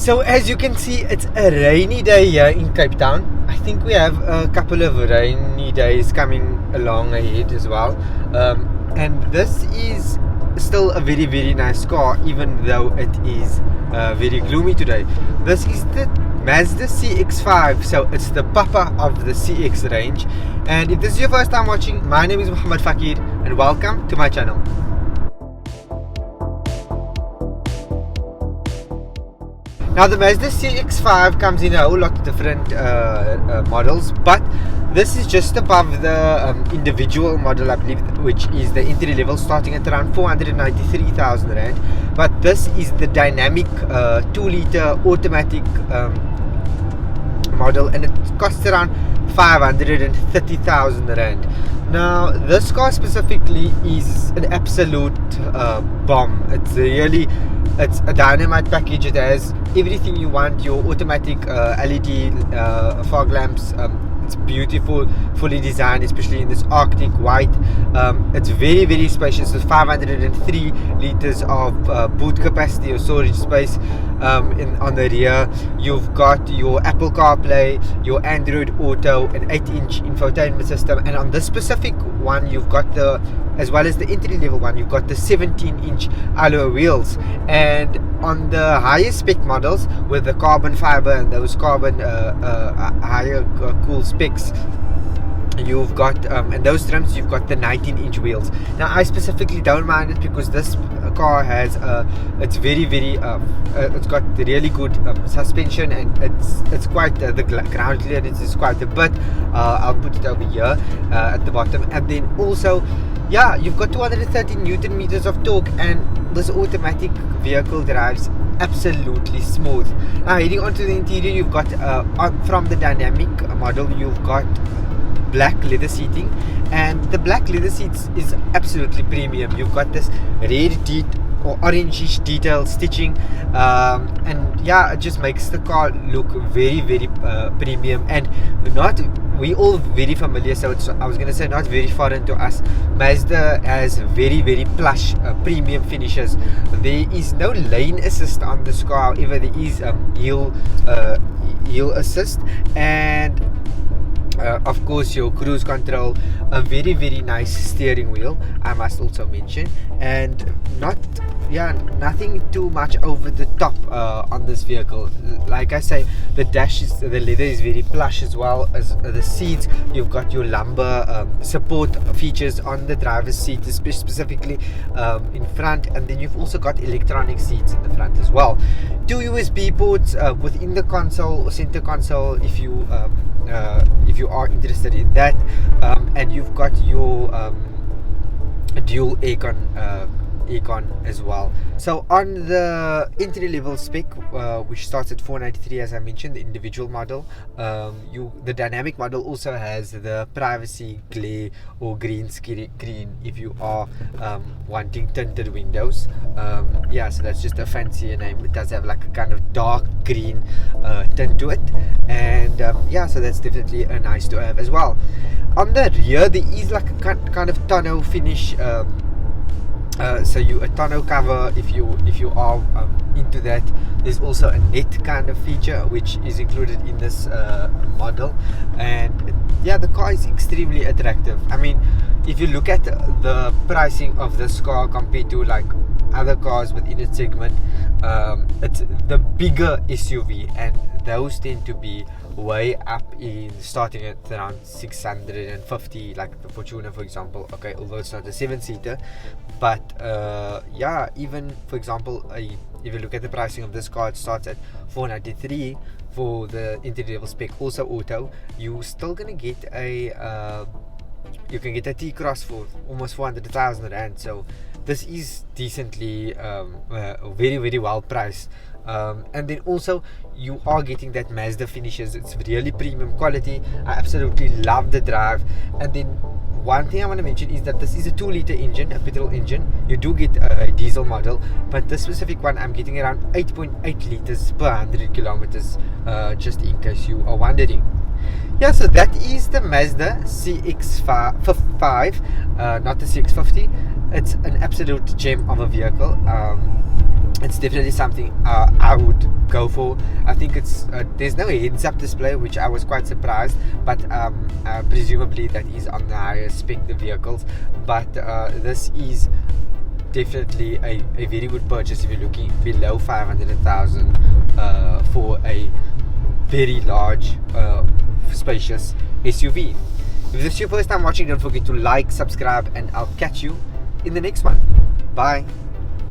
So as you can see, it's a rainy day here in Cape Town. I think we have a couple of rainy days coming along ahead as well. And this is still a very nice car, even though it is very gloomy today. This is the Mazda CX-5, so it's the papa of the CX range. And if this is your first time watching, my name is Fakier and welcome to my channel. Now the Mazda CX-5 comes in a whole lot of different models, but this is just above the individual model, I believe, which is the entry level, starting at around 493,000 Rand. But this is the dynamic 2-litre automatic model, and it costs around 530,000 Rand. Now this car specifically is an absolute bomb. It's a dynamite package. It has everything you want, your automatic LED fog lamps. It's beautiful, fully designed, especially in this Arctic white. It's very spacious with 503 liters of boot capacity or storage space on the rear. You've got your Apple CarPlay, your Android Auto, an 8-inch infotainment system, and on this specific one you've got as well as the entry level one, you've got the 17-inch alloy wheels. And on the higher spec models with the carbon fiber and those carbon higher cool specs, you've got and those trims, you've got the 19-inch wheels. Now I specifically don't mind it because this car has it's it's got really good suspension, and it's quite the ground clearance is quite a bit. I'll put it over here at the bottom. And then also, yeah, you've got 213 Newton meters of torque, and this automatic vehicle drives absolutely smooth. Now heading onto the interior, you've got from the dynamic model, you've got black leather seating, and the black leather seats is absolutely premium. You've got this red or orangish detail stitching, and yeah, it just makes the car look very premium, and we all very familiar, so I was gonna say not very foreign to us. Mazda has very plush premium finishes. There is no lane assist on this car, however there is hill assist, and of course your cruise control, a very nice steering wheel, I must also mention, and nothing too much over the top on this vehicle. Like I say, the leather is very plush, as well as the seats. You've got your lumbar support features on the driver's seat, specifically in front, and then you've also got electronic seats in the front as well. 2 USB ports within the center console, if you are interested in that, and you've got your dual aircon as well. So on the entry level spec, which starts at 493, as I mentioned, the individual model, the dynamic model also has the privacy glare or green screen if you are wanting tinted windows. Yeah, so that's just a fancier name. It does have like a kind of dark green tint to it, and yeah, so that's definitely a nice to have as well. On the rear, there is like a kind of tonneau finish. So a tonneau cover, if you are into that. There's also a net kind of feature which is included in this model, and yeah, the car is extremely attractive. I mean, if you look at the pricing of this car compared to like other cars within its segment, it's the bigger SUV, and those tend to be way up in starting at around 650, like the Fortuner, for example. Okay, although it's not a 7-seater, but yeah, even for example, if you look at the pricing of this car, it starts at 493 for the entry level spec, also auto. You still gonna get you can get a T-Cross for almost 400,000 Rand. So this is decently very well priced. And then also you are getting that Mazda finishes. It's really premium quality. I absolutely love the drive. And then one thing I want to mention is that this is a 2-litre engine, a petrol engine. You do get a diesel model, but this specific one I'm getting around 8.8 liters per 100 kilometers, just in case you are wondering. Yeah, so that is the Mazda CX-5, not the CX-50. It's an absolute gem of a vehicle. it's definitely something I would go for. I think it's there's no heads-up display, which I was quite surprised, but presumably that is on the higher spec the vehicles. But this is definitely a very good purchase if you're looking below 500,000 for a very large spacious SUV. If this is your first time watching, don't forget to like, subscribe, and I'll catch you in the next one. Bye.